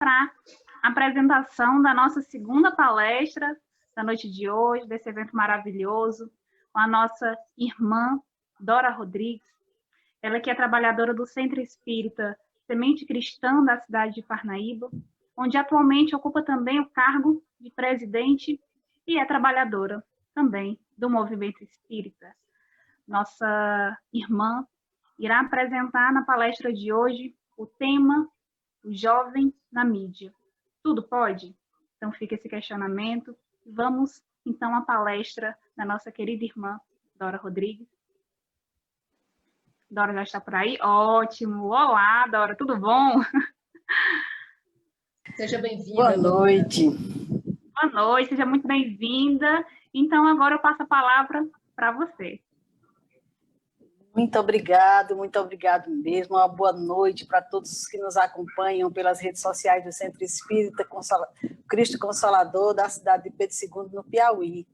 para a apresentação da nossa segunda palestra da noite de hoje, desse evento maravilhoso, com a nossa irmã Dora Rodrigues. Ela que é trabalhadora do Centro Espírita Semente Cristã da cidade de Parnaíba, onde atualmente ocupa também o cargo de presidente e é trabalhadora também do Movimento Espírita. Nossa irmã irá apresentar na palestra de hoje o tema O Jovem na Mídia. Tudo pode? Então fica esse questionamento. Vamos, então, à palestra da nossa querida irmã Dora Rodrigues. Dora já está por aí? Ótimo! Olá, Dora, tudo bom? Seja bem-vinda. Boa noite. Boa noite, seja muito bem-vinda. Então, agora eu passo a palavra para você. Muito obrigado mesmo. Uma boa noite para todos que nos acompanham pelas redes sociais do Centro Espírita Cristo Consolador da cidade de Pedro II, no Piauí.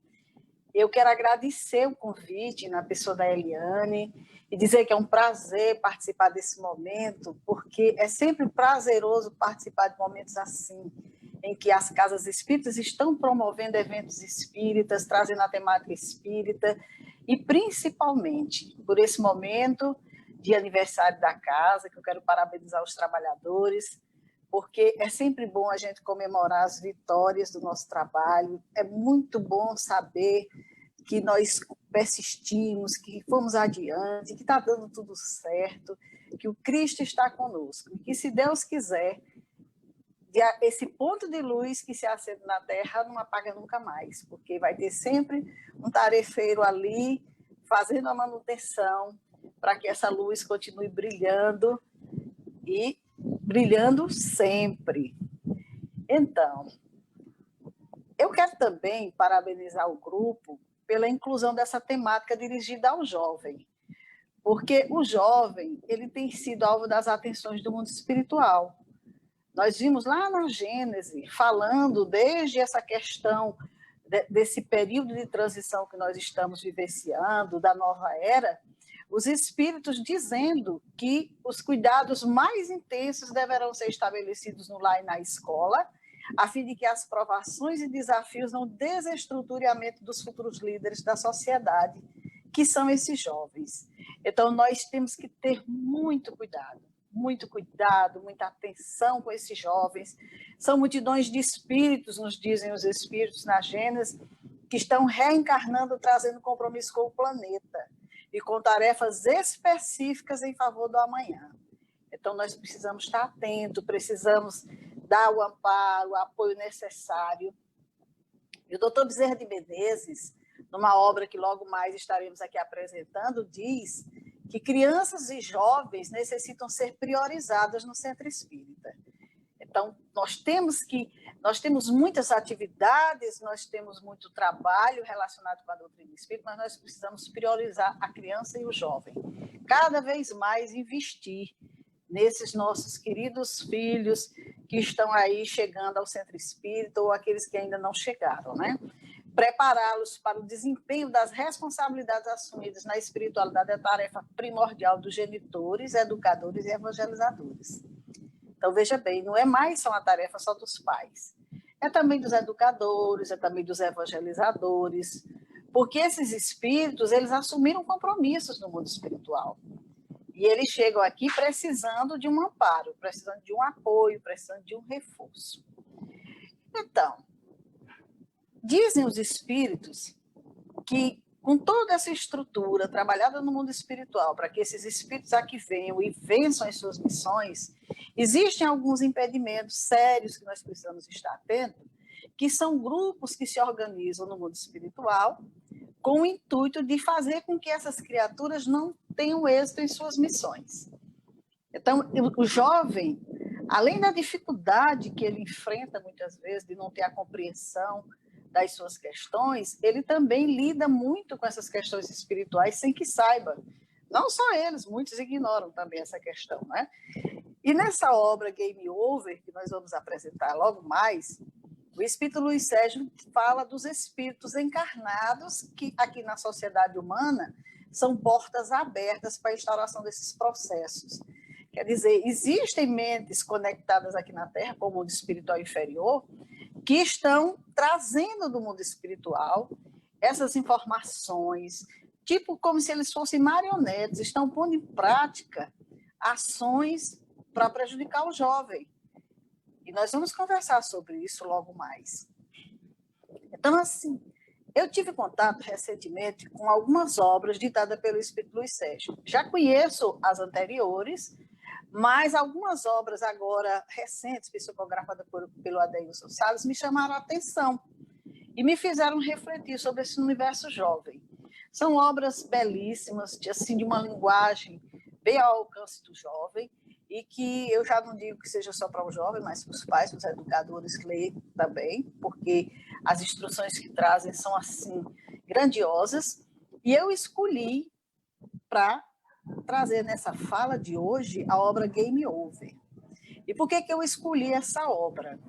Eu quero agradecer o convite na pessoa da Eliane e dizer que é um prazer participar desse momento, porque é sempre prazeroso participar de momentos assim, em que as casas espíritas estão promovendo eventos espíritas, trazendo a temática espírita, e principalmente por esse momento de aniversário da casa, que eu quero parabenizar os trabalhadores, porque é sempre bom a gente comemorar as vitórias do nosso trabalho, é muito bom saber que nós persistimos, que fomos adiante, que está dando tudo certo, que o Cristo está conosco, e que se Deus quiser, esse ponto de luz que se acende na Terra não apaga nunca mais, porque vai ter sempre um tarefeiro ali fazendo a manutenção para que essa luz continue brilhando e brilhando sempre. Então, eu quero também parabenizar o grupo pela inclusão dessa temática dirigida ao jovem, porque o jovem ele tem sido alvo das atenções do mundo espiritual. Nós vimos lá na Gênese, falando desde essa questão desse período de transição que nós estamos vivenciando, da nova era, os espíritos dizendo que os cuidados mais intensos deverão ser estabelecidos no lar e na escola, a fim de que as provações e desafios não desestruturem a mente dos futuros líderes da sociedade, que são esses jovens. Então, nós temos que ter muito cuidado, muita atenção com esses jovens. São multidões de espíritos, nos dizem os espíritos na Gênesis, que estão reencarnando, trazendo compromisso com o planeta e com tarefas específicas em favor do amanhã. Então, nós precisamos estar atentos, precisamos dar o amparo, o apoio necessário. E o doutor Bezerra de Menezes, numa obra que logo mais estaremos aqui apresentando, diz que crianças e jovens necessitam ser priorizadas no centro espírita. Então, nós temos muitas atividades, nós temos muito trabalho relacionado com a doutrina espírita, mas nós precisamos priorizar a criança e o jovem. Cada vez mais investir nesses nossos queridos filhos que estão aí chegando ao centro espírita ou aqueles que ainda não chegaram, né? Prepará-los para o desempenho das responsabilidades assumidas na espiritualidade é tarefa primordial dos genitores, educadores e evangelizadores. Então, veja bem, não é mais só uma tarefa só dos pais, é também dos educadores, é também dos evangelizadores, porque esses espíritos, eles assumiram compromissos no mundo espiritual. E eles chegam aqui precisando de um amparo, precisando de um apoio, precisando de um reforço. Então, dizem os espíritos que, com toda essa estrutura trabalhada no mundo espiritual, para que esses espíritos aqui venham e vençam as suas missões, existem alguns impedimentos sérios que nós precisamos estar atentos, que são grupos que se organizam no mundo espiritual com o intuito de fazer com que essas criaturas não tenham êxito em suas missões. Então, o jovem, além da dificuldade que ele enfrenta muitas vezes de não ter a compreensão das suas questões, ele também lida muito com essas questões espirituais sem que saiba. Não só eles, muitos ignoram também essa questão, né? E nessa obra Game Over, que nós vamos apresentar logo mais, o Espírito Luiz Sérgio fala dos espíritos encarnados que aqui na sociedade humana são portas abertas para a instauração desses processos. Quer dizer, existem mentes conectadas aqui na Terra com o mundo espiritual inferior que estão trazendo do mundo espiritual essas informações, tipo como se eles fossem marionetes, estão pondo em prática ações para prejudicar o jovem. E nós vamos conversar sobre isso logo mais. Então, assim, eu tive contato recentemente com algumas obras ditadas pelo Espírito Luiz Sérgio. Já conheço as anteriores, mas algumas obras agora recentes, psicografadas pelo Adeilson Salles, me chamaram a atenção e me fizeram refletir sobre esse universo jovem. São obras belíssimas, assim, de uma linguagem bem ao alcance do jovem, e que eu já não digo que seja só para o jovem, mas para os pais, para os educadores lerem também, porque as instruções que trazem são, assim, grandiosas. E eu escolhi para trazer nessa fala de hoje a obra Game Over. E por que eu escolhi essa obra?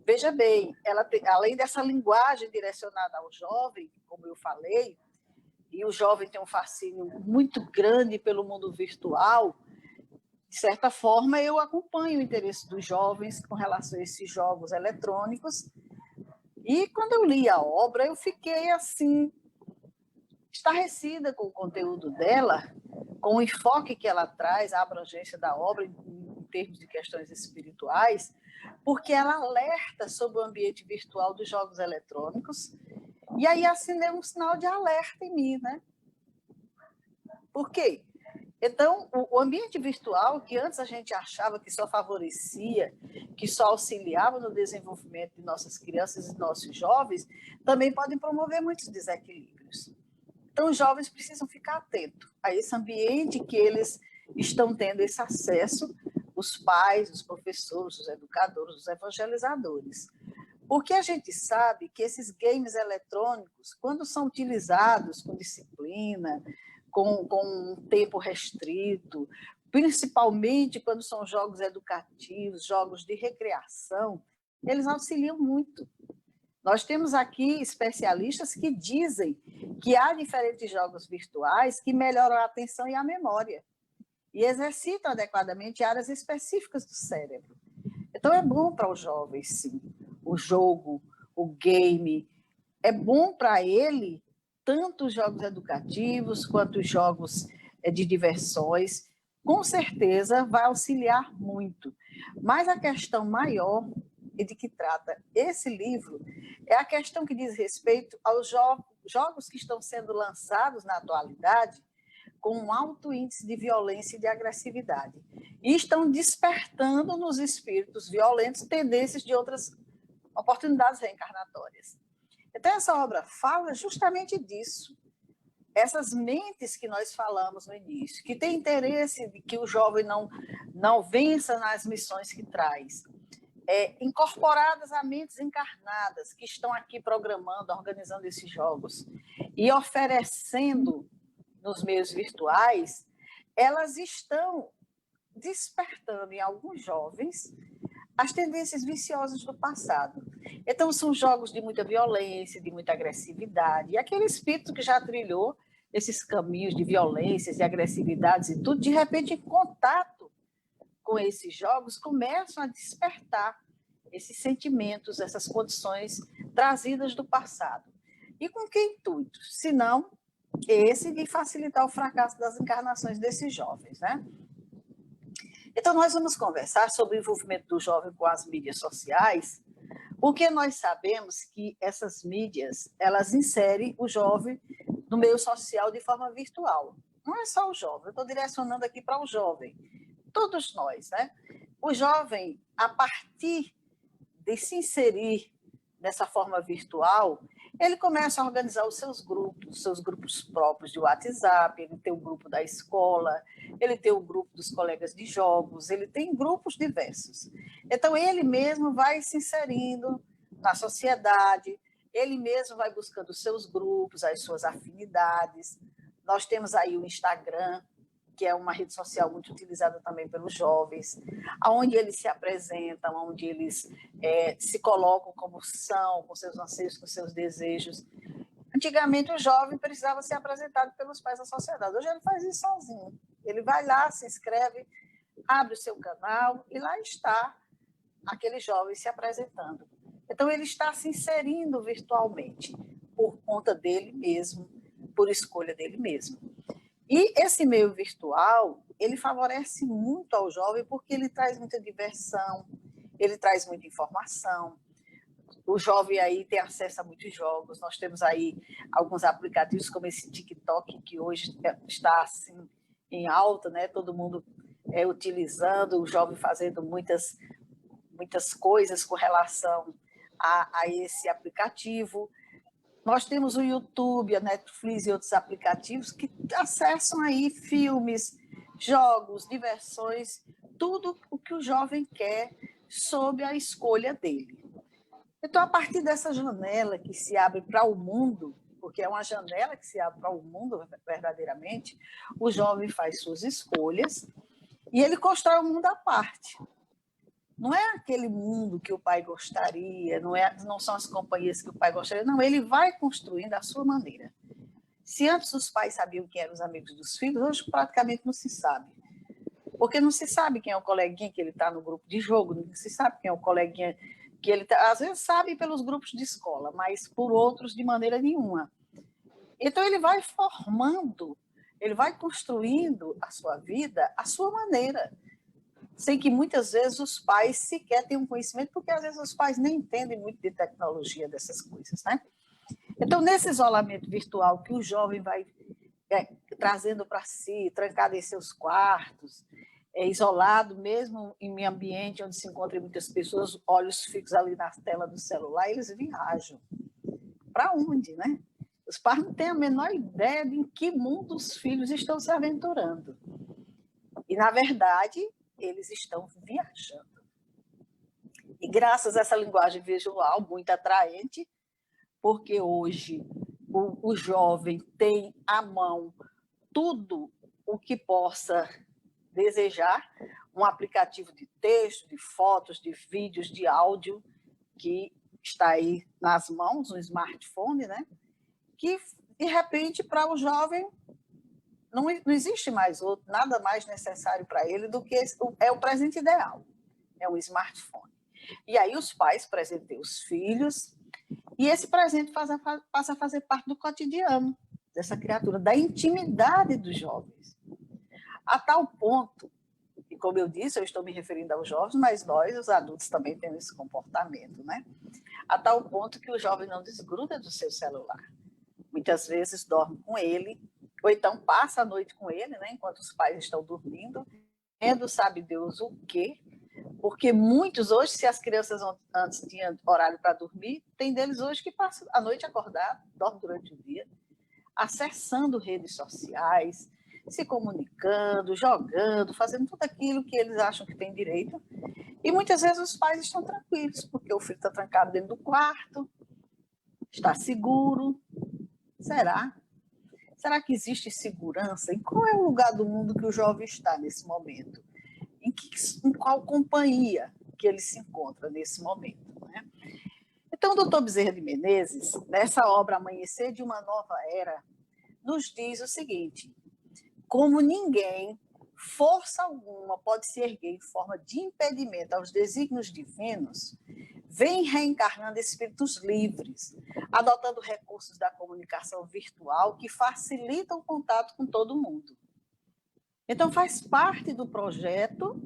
Veja bem, ela tem, além dessa linguagem direcionada ao jovem, como eu falei, e o jovem tem um fascínio muito grande pelo mundo virtual, de certa forma, eu acompanho o interesse dos jovens com relação a esses jogos eletrônicos. E quando eu li a obra, eu fiquei assim, estarrecida com o conteúdo dela, com o enfoque que ela traz, a abrangência da obra em termos de questões espirituais, porque ela alerta sobre o ambiente virtual dos jogos eletrônicos. E aí acendeu um sinal de alerta em mim, né? Por quê? Então, o ambiente virtual, que antes a gente achava que só favorecia, que só auxiliava no desenvolvimento de nossas crianças e nossos jovens, também podem promover muitos desequilíbrios. Então, os jovens precisam ficar atentos a esse ambiente que eles estão tendo esse acesso, os pais, os professores, os educadores, os evangelizadores. Porque a gente sabe que esses games eletrônicos, quando são utilizados com disciplina, com um tempo restrito, principalmente quando são jogos educativos, jogos de recreação, eles auxiliam muito. Nós temos aqui especialistas que dizem que há diferentes jogos virtuais que melhoram a atenção e a memória e exercitam adequadamente áreas específicas do cérebro. Então, é bom para os jovens, sim, o jogo, o game, é bom para ele tanto os jogos educativos quanto os jogos de diversões, com certeza vai auxiliar muito. Mas a questão maior e de que trata esse livro é a questão que diz respeito aos jogos que estão sendo lançados na atualidade com um alto índice de violência e de agressividade. E estão despertando nos espíritos violentos tendências de outras oportunidades reencarnatórias. Então, essa obra fala justamente disso. Essas mentes que nós falamos no início, que tem interesse de que o jovem não vença nas missões que traz, incorporadas a mentes encarnadas que estão aqui programando, organizando esses jogos e oferecendo nos meios virtuais, elas estão despertando em alguns jovens as tendências viciosas do passado. Então, são jogos de muita violência, de muita agressividade. E aquele espírito que já trilhou esses caminhos de violências, de agressividades e tudo, de repente, em contato com esses jogos, começam a despertar esses sentimentos, essas condições trazidas do passado. E com que intuito? Se não, esse de facilitar o fracasso das encarnações desses jovens, né? Então, nós vamos conversar sobre o envolvimento do jovem com as mídias sociais, porque nós sabemos que essas mídias, elas inserem o jovem no meio social de forma virtual. Não é só o jovem, eu estou direcionando aqui para o jovem, todos nós, né? O jovem, a partir de se inserir nessa forma virtual, ele começa a organizar os seus grupos próprios de WhatsApp, ele tem o grupo da escola, ele tem o grupo dos colegas de jogos, ele tem grupos diversos. Então, ele mesmo vai se inserindo na sociedade, ele mesmo vai buscando os seus grupos, as suas afinidades. Nós temos aí o Instagram, que é uma rede social muito utilizada também pelos jovens, onde eles se apresentam, onde eles se colocam como são, com seus anseios, com seus desejos. Antigamente, o jovem precisava ser apresentado pelos pais da sociedade. Hoje ele faz isso sozinho. Ele vai lá, se inscreve abre o seu canal e lá está aquele jovem se apresentando. Então, ele está se inserindo virtualmente por conta dele mesmo, por escolha dele mesmo. E esse meio virtual, ele favorece muito ao jovem porque ele traz muita diversão, ele traz muita informação. O jovem aí tem acesso a muitos jogos. Nós temos aí alguns aplicativos como esse TikTok, que hoje está assim em alta, né? Todo mundo utilizando, o jovem fazendo muitas coisas com relação a esse aplicativo. Nós temos o YouTube, a Netflix e outros aplicativos que acessam aí filmes, jogos, diversões, tudo o que o jovem quer sob a escolha dele. Então, a partir dessa janela que se abre para o mundo, porque é uma janela que se abre para o mundo verdadeiramente, o jovem faz suas escolhas e ele constrói um mundo à parte. Não é aquele mundo que o pai gostaria, não são as companhias que o pai gostaria, não, ele vai construindo à sua maneira. Se antes os pais sabiam quem eram os amigos dos filhos, hoje praticamente não se sabe. Porque não se sabe quem é o coleguinha que ele está no grupo de jogo, não se sabe quem é o coleguinha que ele está. Às vezes sabe pelos grupos de escola, mas por outros de maneira nenhuma. Então ele vai formando, ele vai construindo a sua vida à sua maneira, sem que muitas vezes os pais sequer tenham conhecimento, porque às vezes os pais nem entendem muito de tecnologia dessas coisas, né? Então, nesse isolamento virtual que o jovem vai trazendo para si, trancado em seus quartos, isolado mesmo em um ambiente onde se encontram muitas pessoas, olhos fixos ali na tela do celular, eles viajam. Para onde, né? Os pais não têm a menor ideia de em que mundo os filhos estão se aventurando. E, na verdade, eles estão viajando. E graças a essa linguagem visual muito atraente, porque hoje o jovem tem à mão tudo o que possa desejar, um aplicativo de texto, de fotos, de vídeos, de áudio, que está aí nas mãos, no smartphone, né? Que, de repente, para o jovem, não existe mais nada mais necessário para ele do que o presente ideal, é um smartphone. E aí os pais presenteiam os filhos, e esse presente passa a fazer parte do cotidiano dessa criatura, da intimidade dos jovens. A tal ponto, e como eu disse, eu estou me referindo aos jovens, mas nós, os adultos, também temos esse comportamento, né? A tal ponto que o jovem não desgruda do seu celular. Muitas vezes dorme com ele, ou então passa a noite com ele, né, enquanto os pais estão dormindo, vendo sabe Deus o quê, porque muitos hoje, se as crianças antes tinham horário para dormir, tem deles hoje que passam a noite acordado, dorme durante o dia, acessando redes sociais, se comunicando, jogando, fazendo tudo aquilo que eles acham que tem direito. E muitas vezes os pais estão tranquilos, porque o filho está trancado dentro do quarto, está seguro. Será? Será que existe segurança? Em qual é o lugar do mundo que o jovem está nesse momento? Em qual companhia que ele se encontra nesse momento? Né? Então, o doutor Bezerra de Menezes, nessa obra Amanhecer de uma Nova Era, nos diz o seguinte: como ninguém, força alguma, pode se erguer em forma de impedimento aos desígnios divinos, vem reencarnando espíritos livres, adotando recursos da comunicação virtual que facilitam o contato com todo mundo. Então, faz parte do projeto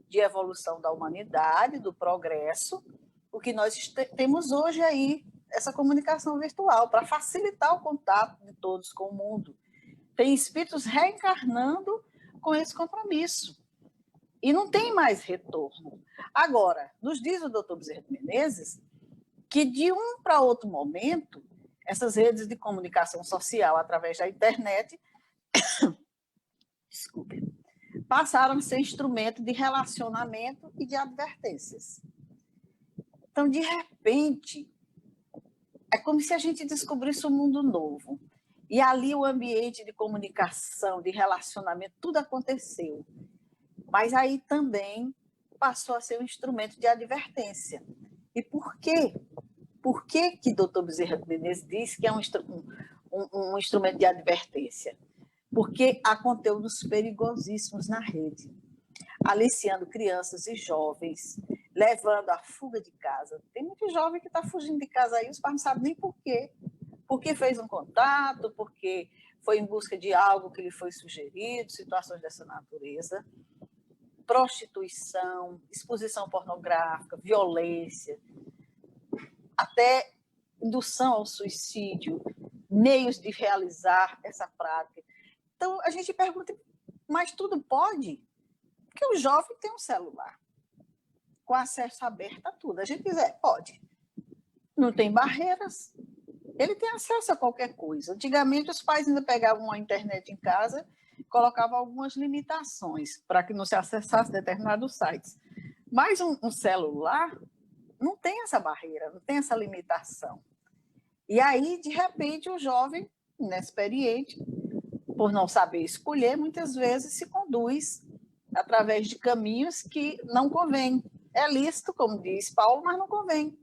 de evolução da humanidade, do progresso, o que nós temos hoje aí, essa comunicação virtual, para facilitar o contato de todos com o mundo. Tem espíritos reencarnando com esse compromisso. E não tem mais retorno. Agora, nos diz o doutor Bezerra de Menezes que de um para outro momento, essas redes de comunicação social através da internet passaram a ser instrumento de relacionamento e de advertências. Então, de repente, é como se a gente descobrisse um mundo novo. E ali o ambiente de comunicação, de relacionamento, tudo aconteceu. Mas aí também passou a ser um instrumento de advertência. E por quê? Por que que Dr. Bezerra de Menezes disse que é um instrumento de advertência? Porque há conteúdos perigosíssimos na rede. aliciando crianças e jovens, levando à fuga de casa. Tem muito jovem que está fugindo de casa aí, os pais não sabem nem por quê. Porque fez um contato, porque foi em busca de algo que lhe foi sugerido, situações dessa natureza. Prostituição, exposição pornográfica, violência, até indução ao suicídio, meios de realizar essa prática. Então, a gente pergunta, mas tudo pode? Porque o jovem tem um celular, com acesso aberto a tudo. A gente quiser, pode. Não tem barreiras. Ele tem acesso a qualquer coisa. Antigamente, os pais ainda pegavam uma internet em casa e colocavam algumas limitações para que não se acessasse determinados sites. Mas um celular não tem essa barreira, não tem essa limitação. E aí, de repente, o jovem, inexperiente, por não saber escolher, muitas vezes se conduz através de caminhos que não convêm. É lícito, como diz Paulo, mas não convém.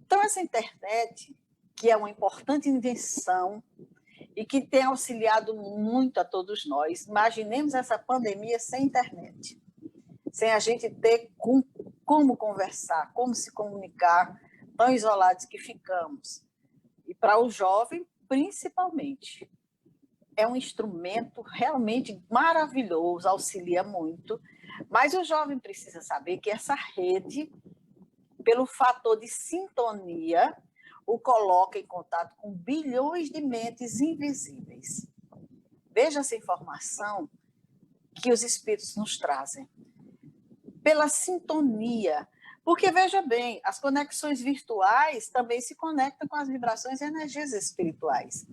Então, essa internet, que é uma importante invenção e que tem auxiliado muito a todos nós, imaginemos essa pandemia sem internet, sem a gente ter como conversar, como se comunicar, tão isolados que ficamos. E para o jovem, principalmente, é um instrumento realmente maravilhoso, auxilia muito, mas o jovem precisa saber que essa rede, pelo fator de sintonia, o coloca em contato com bilhões de mentes invisíveis. Veja essa informação que os espíritos nos trazem. Pela sintonia. Porque, veja bem, as conexões virtuais também se conectam com as vibrações e energias espirituais.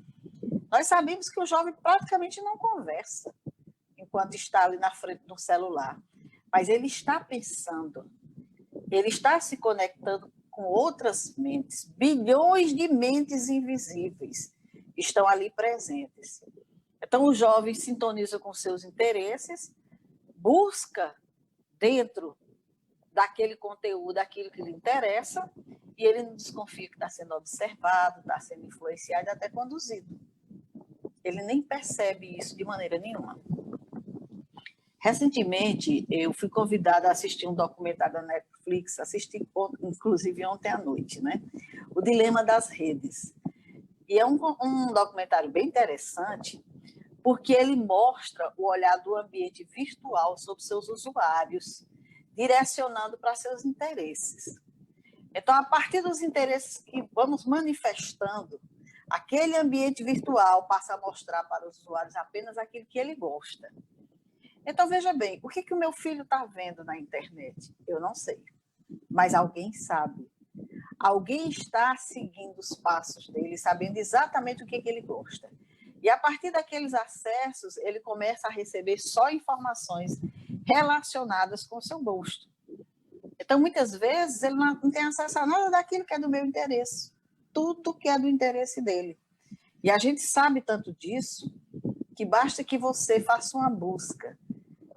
Nós sabemos que o jovem praticamente não conversa enquanto está ali na frente do celular, mas ele está pensando, ele está se conectando com outras mentes, bilhões de mentes invisíveis estão ali presentes. Então, o jovem sintoniza com seus interesses, busca dentro daquele conteúdo aquilo que lhe interessa, e ele não desconfia que está sendo observado, está sendo influenciado e até conduzido. Ele nem percebe isso de maneira nenhuma. Recentemente, eu fui convidada a assistir um documentário da Netflix, assisti inclusive ontem à noite, né? O Dilema das Redes. E é um documentário bem interessante, porque ele mostra o olhar do ambiente virtual sobre seus usuários, direcionando para seus interesses. Então, a partir dos interesses que vamos manifestando, aquele ambiente virtual passa a mostrar para os usuários apenas aquilo que ele gosta. Então, veja bem, o que o meu filho está vendo na internet? Eu não sei, mas alguém sabe. Alguém está seguindo os passos dele, sabendo exatamente o que ele gosta. E a partir daqueles acessos, ele começa a receber só informações relacionadas com o seu gosto. Então, muitas vezes, ele não tem acesso a nada daquilo que é do meu interesse. Tudo que é do interesse dele. E a gente sabe tanto disso, que basta que você faça uma busca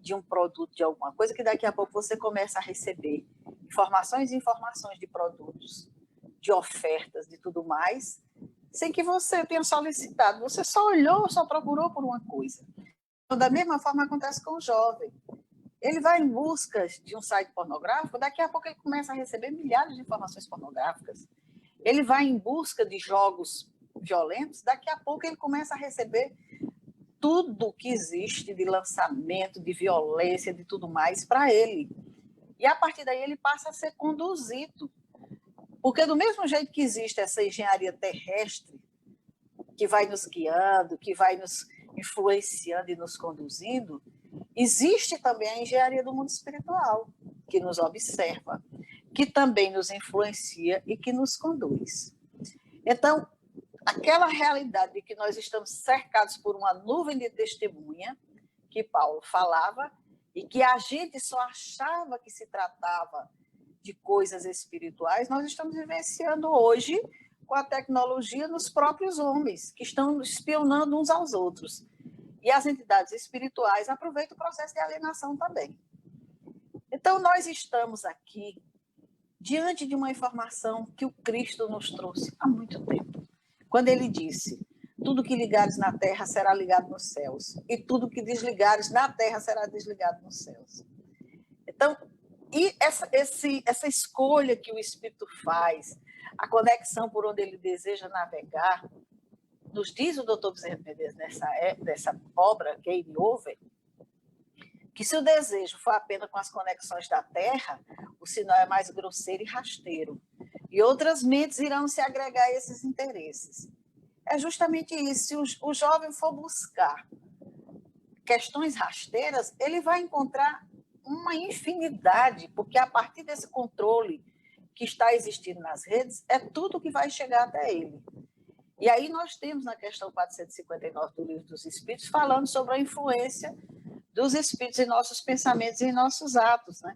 de um produto, de alguma coisa, que daqui a pouco você começa a receber informações e informações de produtos, de ofertas, de tudo mais, sem que você tenha solicitado. Você só olhou, só procurou por uma coisa. Então, da mesma forma acontece com o jovem. Ele vai em busca de um site pornográfico, daqui a pouco ele começa a receber milhares de informações pornográficas. Ele vai em busca de jogos violentos, daqui a pouco ele começa a receber tudo que existe de lançamento, de violência, de tudo mais para ele. E a partir daí ele passa a ser conduzido. Porque do mesmo jeito que existe essa engenharia terrestre, que vai nos guiando, que vai nos influenciando e nos conduzindo, existe também a engenharia do mundo espiritual, que nos observa, que também nos influencia e que nos conduz. Então, aquela realidade de que nós estamos cercados por uma nuvem de testemunha, que Paulo falava, e que a gente só achava que se tratava de coisas espirituais, nós estamos vivenciando hoje com a tecnologia nos próprios homens, que estão espionando uns aos outros. E as entidades espirituais aproveitam o processo de alienação também. Então, nós estamos aqui diante de uma informação que o Cristo nos trouxe há muito tempo. Quando ele disse, tudo que ligares na terra será ligado nos céus, e tudo que desligares na terra será desligado nos céus. Então, e essa escolha que o Espírito faz, a conexão por onde ele deseja navegar, nos diz o Dr. Bezerra Menezes nessa obra, Game Over, que se o desejo for apenas com as conexões da terra, o sinal é mais grosseiro e rasteiro, e outras mentes irão se agregar a esses interesses. É justamente isso. Se o jovem for buscar questões rasteiras, ele vai encontrar uma infinidade, porque a partir desse controle que está existindo nas redes, é tudo que vai chegar até ele. E aí nós temos na questão 459 do Livro dos Espíritos, falando sobre a influência dos espíritos em nossos pensamentos e em nossos atos, né?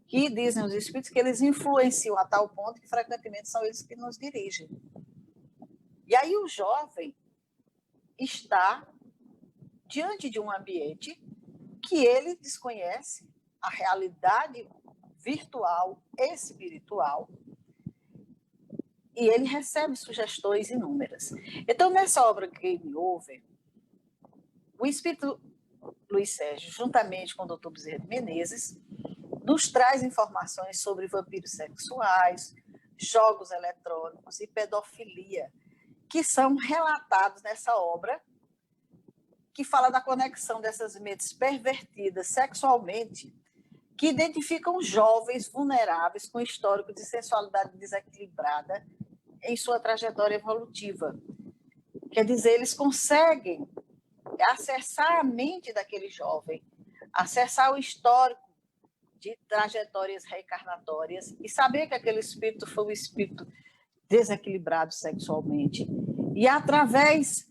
Que dizem os espíritos que eles influenciam a tal ponto que frequentemente são eles que nos dirigem. E aí o jovem está diante de um ambiente que ele desconhece a realidade virtual, espiritual, e ele recebe sugestões inúmeras. Então, nessa obra Game Over, o espírito Luiz Sérgio, juntamente com o Dr. Bezerra de Menezes, nos traz informações sobre vampiros sexuais, jogos eletrônicos e pedofilia, que são relatados nessa obra, que fala da conexão dessas mentes pervertidas sexualmente, que identificam jovens vulneráveis com histórico de sensualidade desequilibrada em sua trajetória evolutiva. Quer dizer, eles conseguem acessar a mente daquele jovem, acessar o histórico de trajetórias reencarnatórias e saber que aquele espírito foi um espírito desequilibrado sexualmente. E através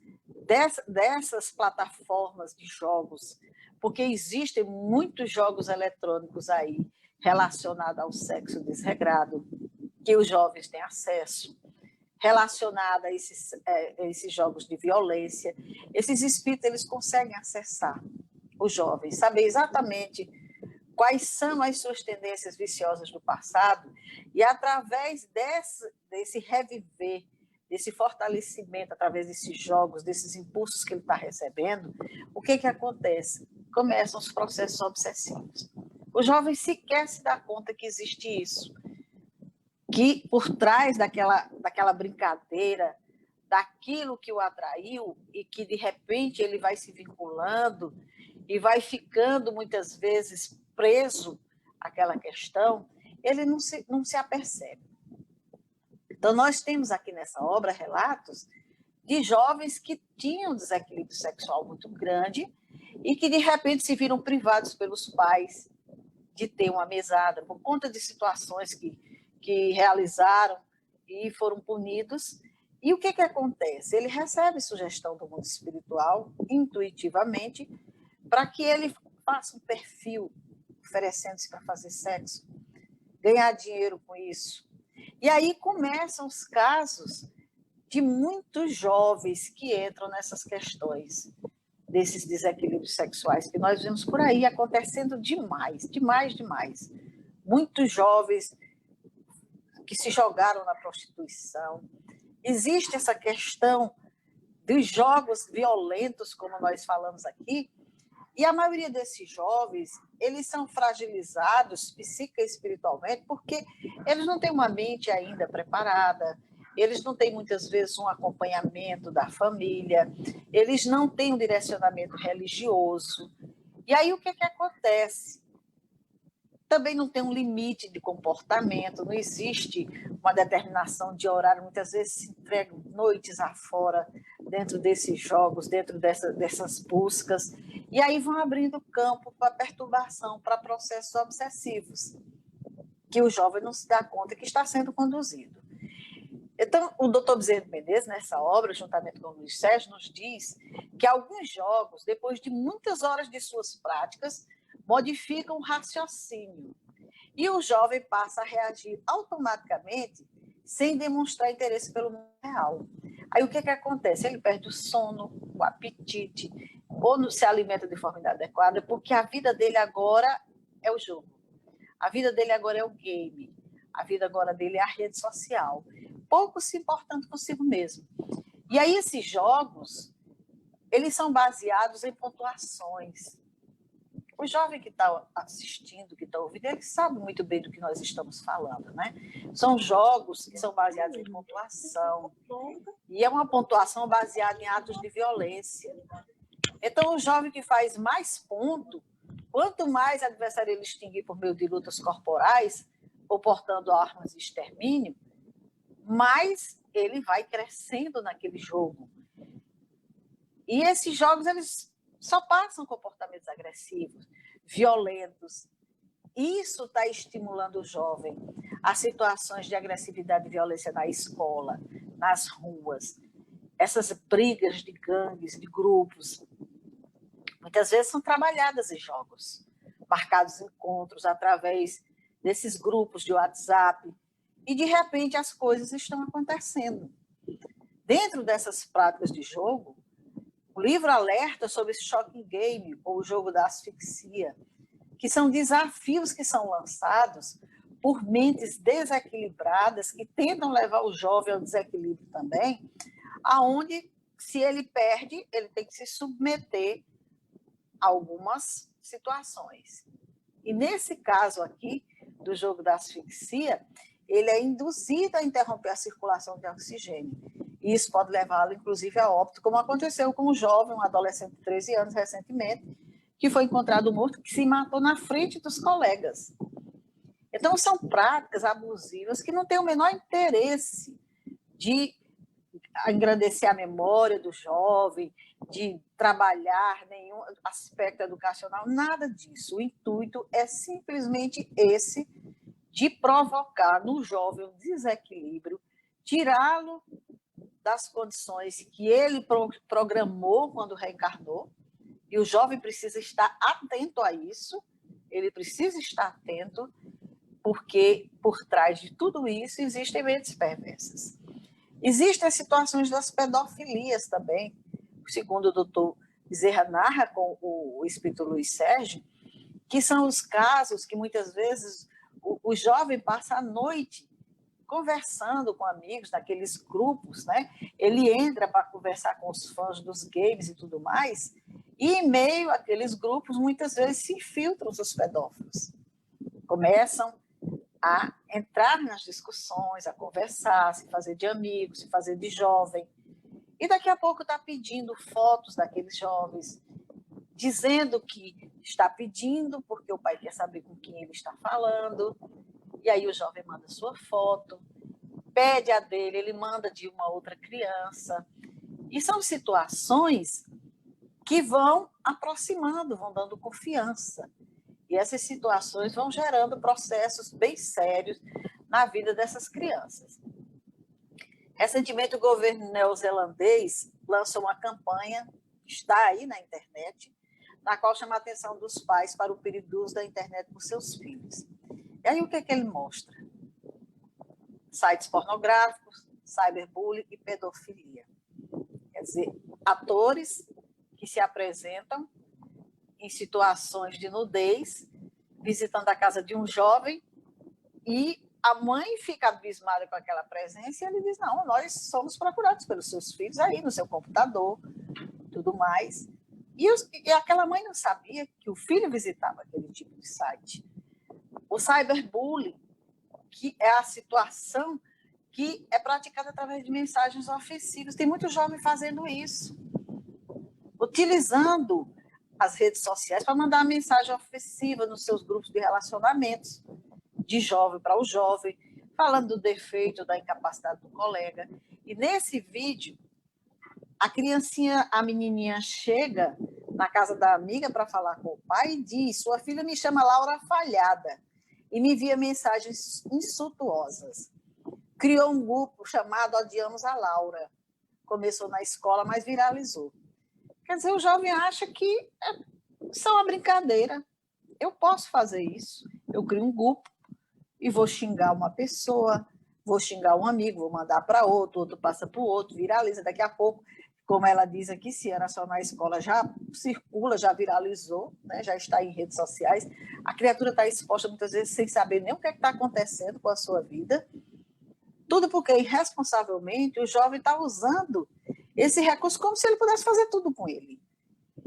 dessas plataformas de jogos, porque existem muitos jogos eletrônicos aí relacionados ao sexo desregrado, que os jovens têm acesso, relacionado a esses jogos de violência, esses espíritos eles conseguem acessar os jovens, saber exatamente quais são as suas tendências viciosas do passado e, através desse reviver, desse fortalecimento, através desses jogos, desses impulsos que ele está recebendo, o que acontece? Começam os processos obsessivos. O jovem sequer se dá conta que existe isso, que por trás daquela brincadeira, daquilo que o atraiu e que de repente ele vai se vinculando e vai ficando muitas vezes preso àquela questão, ele não se apercebe. Então nós temos aqui nessa obra relatos de jovens que tinham um desequilíbrio sexual muito grande e que de repente se viram privados pelos pais de ter uma mesada por conta de situações que realizaram e foram punidos. E o que acontece? Ele recebe sugestão do mundo espiritual, intuitivamente, para que ele faça um perfil oferecendo-se para fazer sexo, ganhar dinheiro com isso. E aí começam os casos de muitos jovens que entram nessas questões, desses desequilíbrios sexuais que nós vemos por aí acontecendo demais. Muitos jovens que se jogaram na prostituição. Existe essa questão dos jogos violentos, como nós falamos aqui, e a maioria desses jovens, eles são fragilizados psique e espiritualmente porque eles não têm uma mente ainda preparada, eles não têm muitas vezes um acompanhamento da família, eles não têm um direcionamento religioso. E aí o que acontece? Também não tem um limite de comportamento, não existe uma determinação de horário, muitas vezes se entregam noites afora dentro desses jogos, dentro dessas buscas, e aí vão abrindo campo para perturbação, para processos obsessivos, que o jovem não se dá conta que está sendo conduzido. Então, o Dr. Bezerra de Menezes, nessa obra, juntamente com o Luiz Sérgio, nos diz que alguns jogos, depois de muitas horas de suas práticas, modificam o raciocínio. E o jovem passa a reagir automaticamente sem demonstrar interesse pelo mundo real. Aí o que acontece? Ele perde o sono, o apetite, ou não se alimenta de forma inadequada, porque a vida dele agora é o jogo. A vida dele agora é o game. A vida agora dele é a rede social. Pouco se importando consigo mesmo. E aí esses jogos, eles são baseados em pontuações. O jovem que está assistindo, que está ouvindo, ele sabe muito bem do que nós estamos falando, né? São jogos que são baseados em pontuação. E é uma pontuação baseada em atos de violência. Então, o jovem que faz mais ponto, quanto mais adversário ele extinguir por meio de lutas corporais, ou portando armas de extermínio, mais ele vai crescendo naquele jogo. E esses jogos, eles só passam comportamentos agressivos, violentos. Isso está estimulando o jovem a situações de agressividade e violência na escola, nas ruas. Essas brigas de gangues, de grupos, muitas vezes são trabalhadas em jogos, marcados encontros através desses grupos de WhatsApp, e de repente as coisas estão acontecendo. Dentro dessas práticas de jogo, o livro alerta sobre esse shocking game, ou o jogo da asfixia, que são desafios que são lançados por mentes desequilibradas que tentam levar o jovem ao desequilíbrio também, aonde, se ele perde, ele tem que se submeter a algumas situações. E nesse caso aqui, do jogo da asfixia, ele é induzido a interromper a circulação de oxigênio. E isso pode levá-lo, inclusive, a óbito, como aconteceu com um jovem, um adolescente de 13 anos, recentemente, que foi encontrado morto, que se matou na frente dos colegas. Então, são práticas abusivas que não têm o menor interesse de engrandecer a memória do jovem, de trabalhar nenhum aspecto educacional, nada disso. O intuito é simplesmente esse, de provocar no jovem um desequilíbrio, tirá-lo das condições que ele programou quando reencarnou, e o jovem precisa estar atento a isso, ele precisa estar atento, porque por trás de tudo isso existem mentes perversas. Existem as situações das pedofilias também, segundo o doutor Bezerra narra com o espírito Luiz Sérgio, que são os casos que muitas vezes o jovem passa a noite conversando com amigos, naqueles grupos, né? Ele entra para conversar com os fãs dos games e tudo mais, e em meio àqueles grupos, muitas vezes se infiltram os pedófilos. Começam a entrar nas discussões, a conversar, se fazer de amigo, se fazer de jovem. E daqui a pouco está pedindo fotos daqueles jovens, dizendo que está pedindo porque o pai quer saber com quem ele está falando. E aí o jovem manda sua foto, pede a dele, ele manda de uma outra criança. E são situações que vão aproximando, vão dando confiança. E essas situações vão gerando processos bem sérios na vida dessas crianças. Recentemente, o governo neozelandês lançou uma campanha, está aí na internet, na qual chama a atenção dos pais para o perigo do uso da internet por seus filhos. E aí o que ele mostra? Sites pornográficos, cyberbullying e pedofilia. Quer dizer, atores que se apresentam em situações de nudez, visitando a casa de um jovem, e a mãe fica abismada com aquela presença e ele diz, não, nós somos procurados pelos seus filhos aí no seu computador, tudo mais. E aquela mãe não sabia que o filho visitava aquele tipo de site. O cyberbullying, que é a situação que é praticada através de mensagens ofensivas. Tem muito jovem fazendo isso, utilizando as redes sociais para mandar uma mensagem ofensiva nos seus grupos de relacionamentos, de jovem para o jovem, falando do defeito, da incapacidade do colega. E nesse vídeo, a criancinha, a menininha chega na casa da amiga para falar com o pai e diz, sua filha me chama Laura Falhada e me envia mensagens insultuosas. Criou um grupo chamado Odiamos a Laura. Começou na escola, mas viralizou. Quer dizer, o jovem acha que isso é uma brincadeira. Eu posso fazer isso. Eu crio um grupo e vou xingar uma pessoa, vou xingar um amigo, vou mandar para outro, outro passa para o outro, viraliza. Daqui a pouco, como ela diz aqui, se era só na escola, já circula, já viralizou, né? Já está em redes sociais. A criatura está exposta muitas vezes sem saber nem o que está acontecendo com a sua vida. Tudo porque, irresponsavelmente, o jovem está usando esse recurso como se ele pudesse fazer tudo com ele.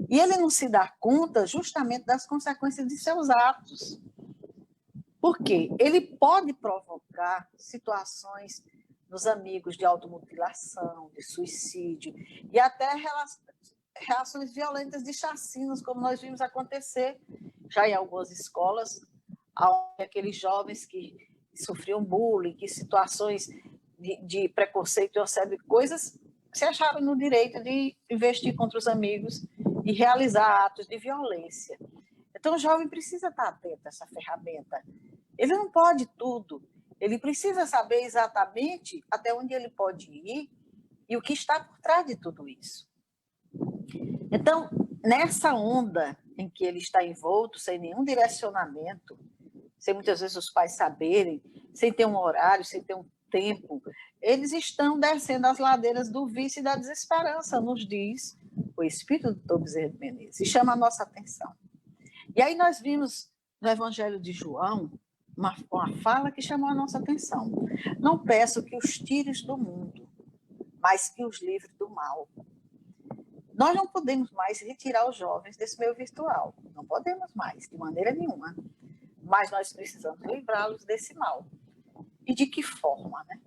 E ele não se dá conta justamente das consequências de seus atos. Por quê? Ele pode provocar situações nos amigos de automutilação, de suicídio, e até reações violentas de chacinas, como nós vimos acontecer já em algumas escolas, aqueles jovens que sofriam bullying, que situações de preconceito e assédio, coisas que se acharam no direito de investir contra os amigos e realizar atos de violência. Então, o jovem precisa estar atento a essa ferramenta. Ele não pode tudo. Ele precisa saber exatamente até onde ele pode ir e o que está por trás de tudo isso. Então, nessa onda em que ele está envolto, sem nenhum direcionamento, sem muitas vezes os pais saberem, sem ter um horário, sem ter um tempo, eles estão descendo as ladeiras do vício e da desesperança, nos diz o Espírito do Dr. Bezerra de Menezes, e chama a nossa atenção. E aí nós vimos no Evangelho de João uma fala que chamou a nossa atenção. Não peço que os tires do mundo, mas que os livre do mal. Nós não podemos mais retirar os jovens desse meio virtual. Não podemos mais, de maneira nenhuma. Mas nós precisamos livrá-los desse mal. E de que forma, né?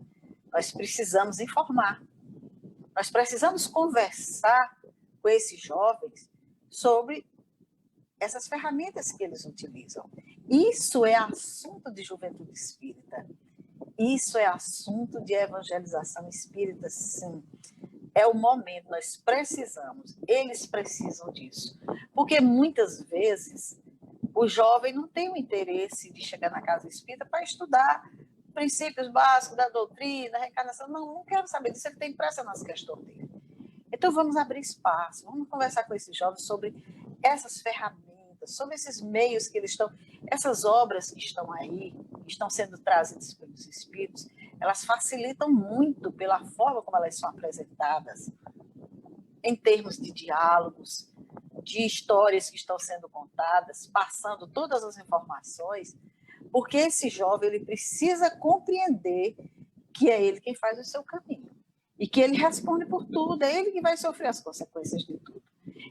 Nós precisamos informar. Nós precisamos conversar com esses jovens sobre essas ferramentas que eles utilizam. Isso é assunto de juventude espírita. Isso é assunto de evangelização espírita, sim. É o momento, nós precisamos, eles precisam disso. Porque muitas vezes o jovem não tem o interesse de chegar na casa espírita para estudar princípios básicos da doutrina, da reencarnação. Não quero saber disso, ele tem pressa nas questões dele. Então vamos abrir espaço, vamos conversar com esses jovens sobre essas ferramentas, sobre esses meios que eles estão, essas obras que estão aí, que estão sendo trazidas pelos espíritos, elas facilitam muito pela forma como elas são apresentadas, em termos de diálogos, de histórias que estão sendo contadas, passando todas as informações, porque esse jovem ele precisa compreender que é ele quem faz o seu caminho e que ele responde por tudo, é ele que vai sofrer as consequências de tudo.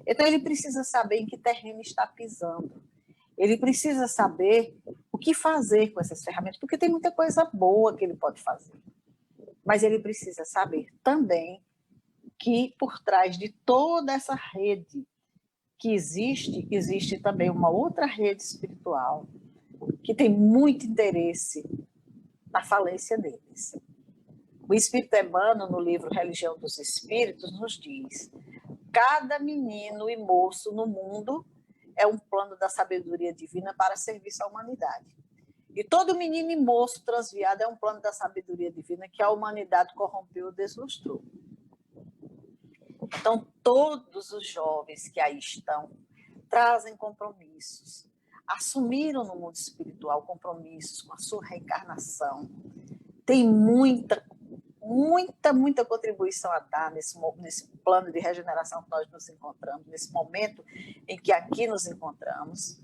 Então ele precisa saber em que terreno está pisando, ele precisa saber o que fazer com essas ferramentas, porque tem muita coisa boa que ele pode fazer, mas ele precisa saber também que por trás de toda essa rede que existe também uma outra rede espiritual que tem muito interesse na falência deles. O Espírito Emmanuel, no livro Religião dos Espíritos, nos diz: cada menino e moço no mundo é um plano da sabedoria divina para serviço à humanidade. E todo menino e moço transviado é um plano da sabedoria divina que a humanidade corrompeu ou deslustrou. Então, todos os jovens que aí estão trazem compromissos, assumiram no mundo espiritual compromissos com a sua reencarnação. Tem muita contribuição a dar nesse plano de regeneração que nós nos encontramos, nesse momento em que aqui nos encontramos,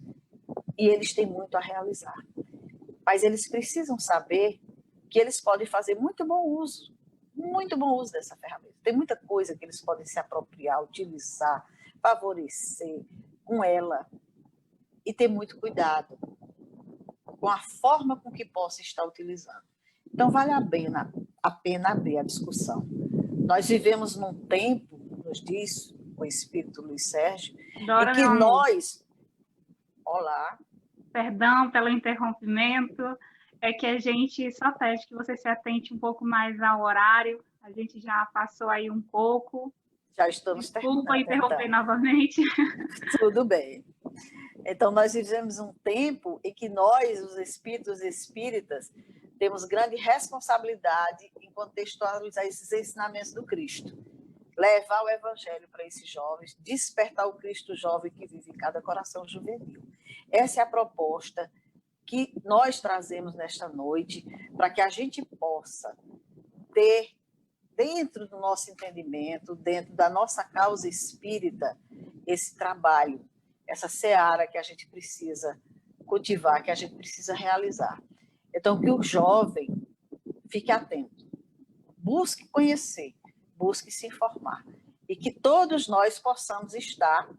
e eles têm muito a realizar. Mas eles precisam saber que eles podem fazer muito bom uso dessa ferramenta. Tem muita coisa que eles podem se apropriar, utilizar, favorecer com ela, e ter muito cuidado com a forma com que possa estar utilizando. Então, vale a pena abrir a discussão. Nós vivemos num tempo, nos diz o Espírito Luiz Sérgio, Dora, em que nós... Olá. Perdão pelo interrompimento, é que a gente só pede que você se atente um pouco mais ao horário, a gente já passou aí um pouco. Já estamos terminando. Desculpa interromper novamente. Tudo bem. Então, nós vivemos um tempo em que nós, os espíritos espíritas, temos grande responsabilidade em contextualizar esses ensinamentos do Cristo. Levar o Evangelho para esses jovens, despertar o Cristo jovem que vive em cada coração juvenil. Essa é a proposta que nós trazemos nesta noite, para que a gente possa ter, dentro do nosso entendimento, dentro da nossa causa espírita, esse trabalho, essa seara que a gente precisa cultivar, que a gente precisa realizar. Então, que o jovem fique atento, busque conhecer, busque se informar. e que todos nós possamos estar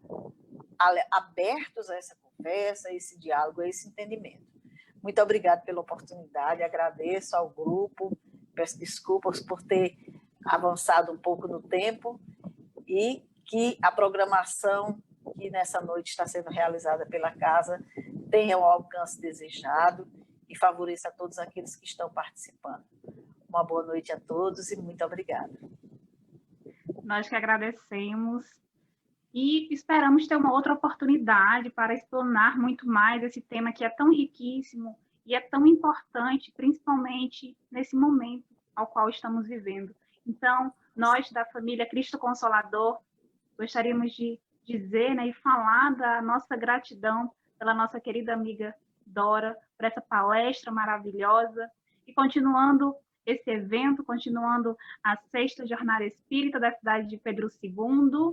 abertos a essa conversa, a esse diálogo, a esse entendimento. Muito obrigada pela oportunidade, agradeço ao grupo, peço desculpas por ter avançado um pouco no tempo e que a programação que nessa noite está sendo realizada pela casa tenha o alcance desejado e favoreça a todos aqueles que estão participando. Uma boa noite a todos e muito obrigada. Nós que agradecemos e esperamos ter uma outra oportunidade para explanar muito mais esse tema que é tão riquíssimo e é tão importante, principalmente nesse momento ao qual estamos vivendo. Então, nós da família Cristo Consolador gostaríamos de dizer, né, e falar da nossa gratidão pela nossa querida amiga Dora, por essa palestra maravilhosa, e continuando esse evento, continuando a 6ª Jornada Espírita da cidade de Pedro II,